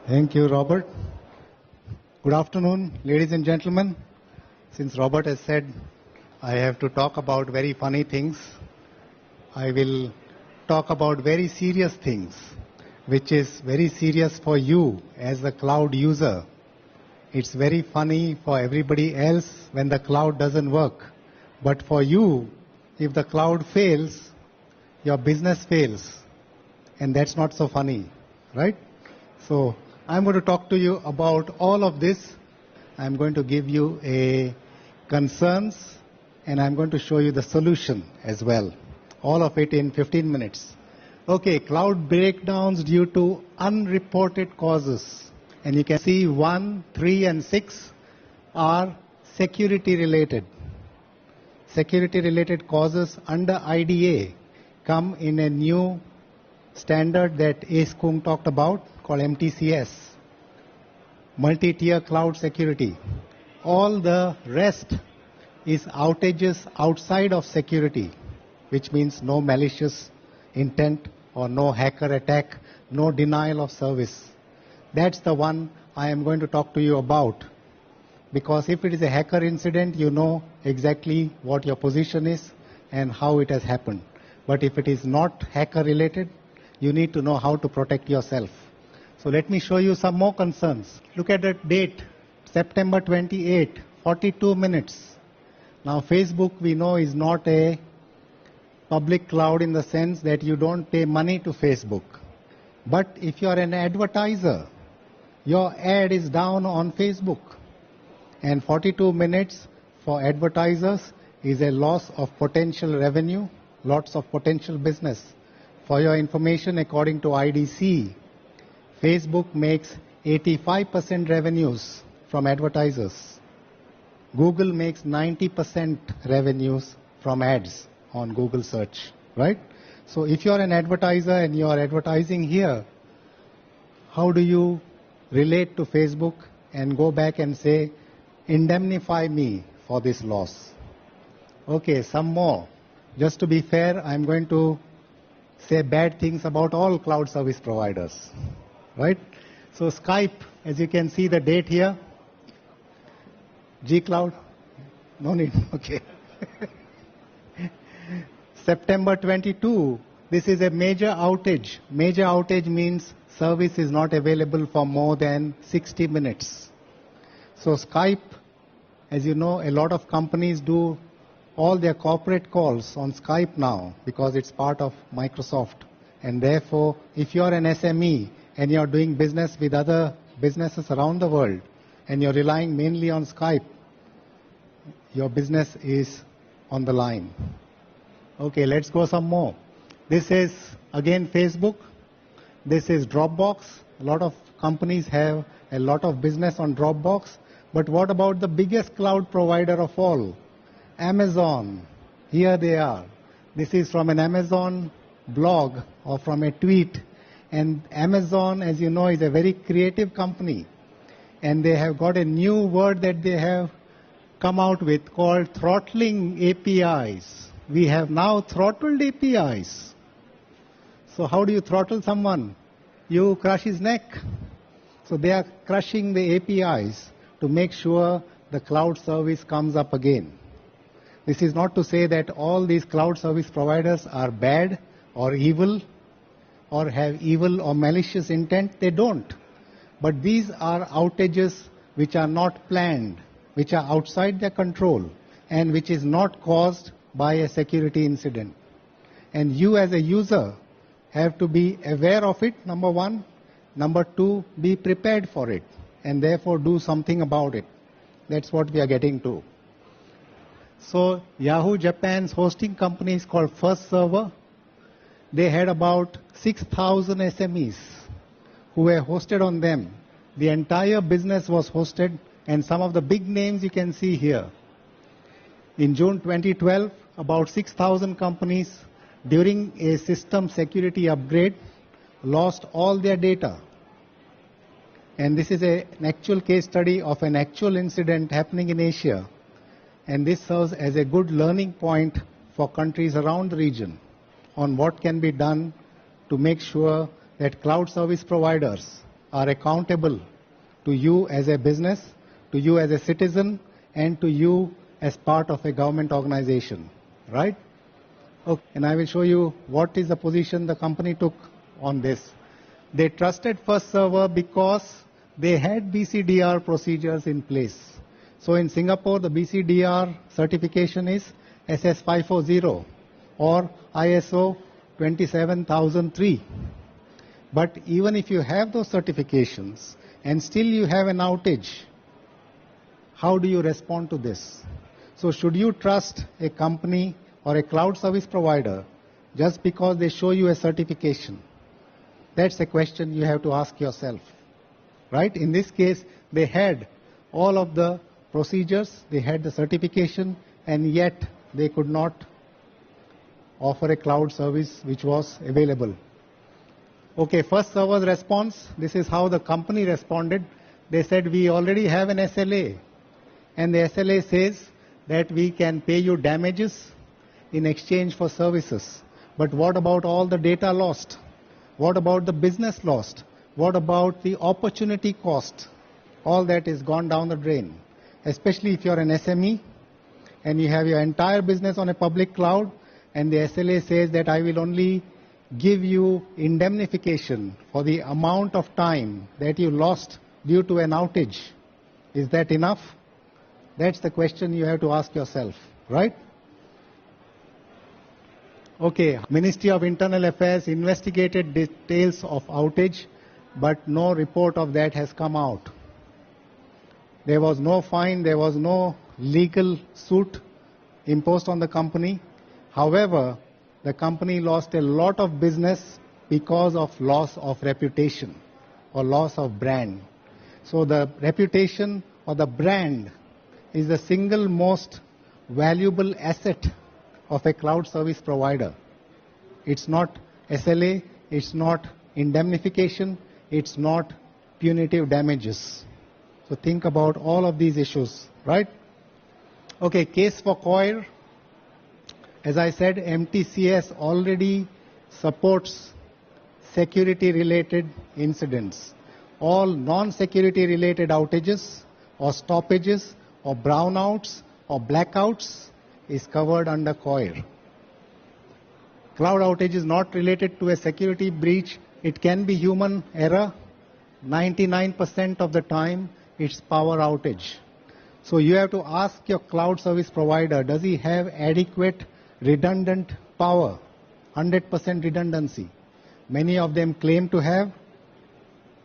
Thank you, Robert. Good afternoon, ladies and gentlemen. Since Robert has said I have to talk about very funny things, I will talk about very serious things, which is very serious for you as a cloud user. It's very funny for everybody else when the cloud doesn't work. But for you, if the cloud fails, your business fails. And that's not so funny, right? So I'm going to talk to you about all of this. I'm going to give you a concerns and I'm going to show you the solution as well. All of it in 15 minutes. Okay, cloud breakdowns due to unreported causes. And you can see 1, 3, and 6 are security related. Security related causes under IDA come in a new standard that Ace Kung talked about called MTCS, multi-tier cloud security. All the rest is outages outside of security, which means no malicious intent or no hacker attack, no denial of service. That's the one I am going to talk to you about. Because if it is a hacker incident, you know exactly what your position is and how it has happened. But if it is not hacker related, you need to know how to protect yourself. So let me show you some more concerns. Look at the date, September 28, 42 minutes. Now Facebook, we know, is not a public cloud in the sense that you don't pay money to Facebook. But if you are an advertiser, your ad is down on Facebook. And 42 minutes for advertisers is a loss of potential revenue, lots of potential business. For your information, according to IDC, Facebook makes 85% revenues from advertisers. Google makes 90% revenues from ads on Google search, right? So if you're an advertiser and you're advertising here, how do you relate to Facebook and go back and say, indemnify me for this loss? Okay, some more. Just to be fair, I'm going to say bad things about all cloud service providers, right? So Skype, as you can see the date here, G-Cloud, no need, okay. September 22, this is a major outage. Major outage means service is not available for more than 60 minutes. So Skype, as you know, a lot of companies do all their corporate calls on Skype now because it's part of Microsoft. And therefore, if you're an SME and you're doing business with other businesses around the world and you're relying mainly on Skype, your business is on the line. Okay, let's go some more. This is, again, Facebook. This is Dropbox. A lot of companies have a lot of business on Dropbox. But what about the biggest cloud provider of all? Amazon. Here they are. This is from an Amazon blog or from a tweet. And Amazon, as you know, is a very creative company. And they have got a new word that they have come out with called throttling APIs. We have now throttled APIs. So how do you throttle someone? You crush his neck. So they are crushing the APIs to make sure the cloud service comes up again. This is not to say that all these cloud service providers are bad or evil or have evil or malicious intent. They don't. But these are outages which are not planned, which are outside their control, and which is not caused by a security incident. And you as a user have to be aware of it, number one. Number two, be prepared for it, and therefore do something about it. That's what we are getting to. So Yahoo Japan's hosting company is called First Server. They had about 6,000 SMEs who were hosted on them. The entire business was hosted, and some of the big names you can see here. In June 2012, about 6,000 companies during a system security upgrade lost all their data. And this is an actual case study of an actual incident happening in Asia. And this serves as a good learning point for countries around the region on what can be done to make sure that cloud service providers are accountable to you as a business, to you as a citizen, and to you as part of a government organization, right? Okay. And I will show you what is the position the company took on this. They trusted First Server because they had BCDR procedures in place. So in Singapore, the BCDR certification is SS540 or ISO 27003. But even if you have those certifications and still you have an outage, how do you respond to this? So should you trust a company or a cloud service provider just because they show you a certification? That's a question you have to ask yourself, right? In this case, they had all of the procedures, they had the certification, and yet they could not offer a cloud service which was available. Okay, First Server's response, this is how the company responded. They said, we already have an SLA, and the SLA says that we can pay you damages in exchange for services. But what about all the data lost? What about the business lost? What about the opportunity cost? All that is gone down the drain, especially if you're an SME and you have your entire business on a public cloud, and the SLA says that I will only give you indemnification for the amount of time that you lost due to an outage. Is that enough? That's the question you have to ask yourself, right? Okay, Ministry of Internal Affairs investigated details of outage, but no report of that has come out. There was no fine, there was no legal suit imposed on the company. However, the company lost a lot of business because of loss of reputation or loss of brand. So the reputation or the brand is the single most valuable asset of a cloud service provider. It's not SLA, it's not indemnification, it's not punitive damages. So think about all of these issues, right? Okay, case for COIR. As I said, MTCS already supports security-related incidents. All non-security related outages or stoppages or brownouts or blackouts is covered under COIR. Cloud outage is not related to a security breach. It can be human error. 99% of the time, it's power outage. So you have to ask your cloud service provider, does he have adequate redundant power, 100% redundancy? Many of them claim to have,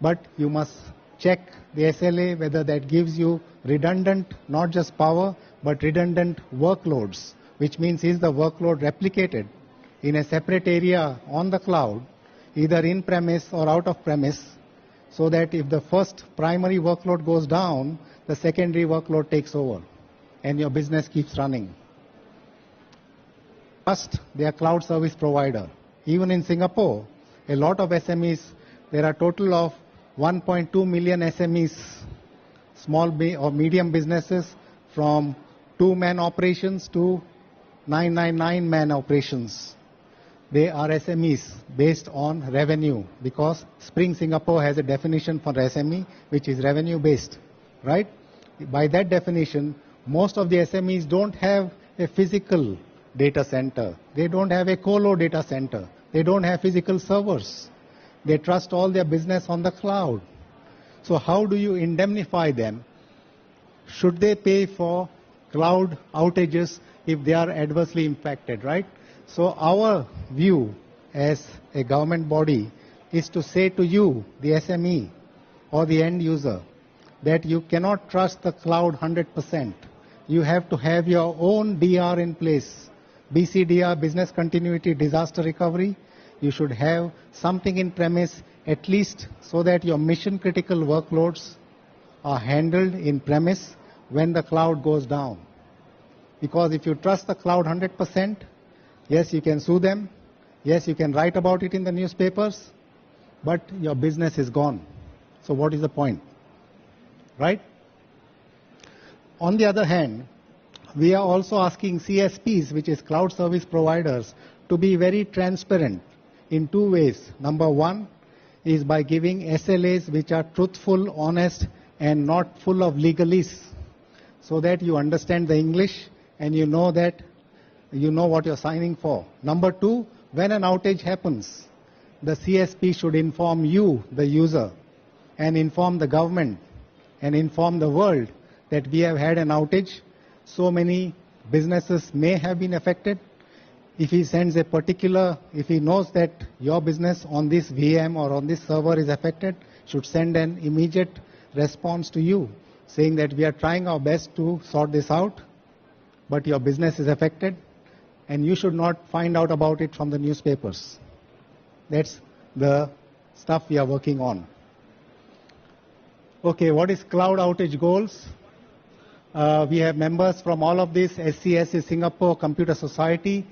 but you must check the SLA whether that gives you redundant, not just power, but redundant workloads, which means is the workload replicated in a separate area on the cloud, either in premise or out of premise, so that if the first primary workload goes down, the secondary workload takes over and your business keeps running. Trust their cloud service provider. Even in Singapore, a lot of SMEs, there are a total of 1.2 million SMEs, small or medium businesses, from 2-man operations to 999-man operations. They are SMEs based on revenue, because Spring Singapore has a definition for SME, which is revenue based, right? By that definition, most of the SMEs don't have a physical data center. They don't have a colo data center. They don't have physical servers. They trust all their business on the cloud. So how do you indemnify them? Should they pay for cloud outages if they are adversely impacted, right? So our view as a government body is to say to you, the SME or the end user, that you cannot trust the cloud 100%. You have to have your own DR in place. BCDR, business continuity, disaster recovery. You should have something in premise, at least so that your mission critical workloads are handled in premise when the cloud goes down. Because if you trust the cloud 100%, yes, you can sue them. Yes, you can write about it in the newspapers, but your business is gone. So what is the point? Right? On the other hand, we are also asking CSPs, which is cloud service providers, to be very transparent in two ways. Number one, is by giving SLAs which are truthful, honest, and not full of legalese, so that you understand the English and you know that you know what you're signing for. Number two, when an outage happens, the CSP should inform you, the user, and inform the government and inform the world that we have had an outage. So many businesses may have been affected. If he sends a particular, if he knows that your business on this VM or on this server is affected, should send an immediate response to you saying that we are trying our best to sort this out, but your business is affected, and you should not find out about it from the newspapers. That's the stuff we are working on. Okay, what is cloud outage goals? We have members from all of this. SCS is Singapore Computer Society.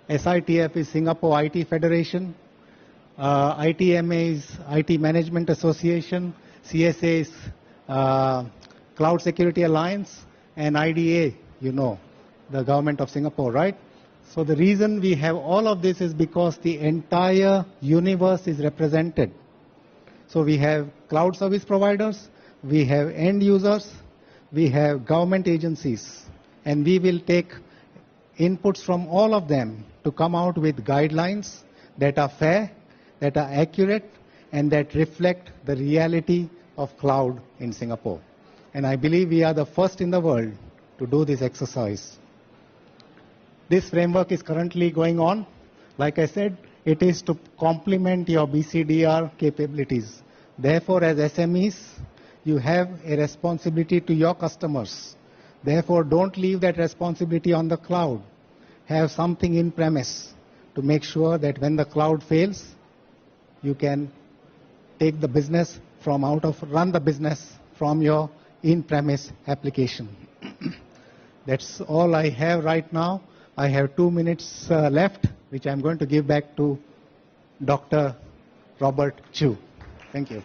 SITF is Singapore IT Federation. ITMA is IT Management Association. CSA is Cloud Security Alliance. And IDA, you know, the government of Singapore, right? So the reason we have all of this is because the entire universe is represented. So we have cloud service providers, we have end users, we have government agencies, and we will take inputs from all of them to come out with guidelines that are fair, that are accurate, and that reflect the reality of cloud in Singapore. And I believe we are the first in the world to do this exercise. This framework is currently going on. Like I said, it is to complement your BCDR capabilities. Therefore, as SMEs, you have a responsibility to your customers. Therefore, don't leave that responsibility on the cloud. Have something in premise to make sure that when the cloud fails, you can take the business from run the business from your in-premise application. That's all I have right now. I have 2 minutes left, which I'm going to give back to Dr. Robert Chu. Thank you.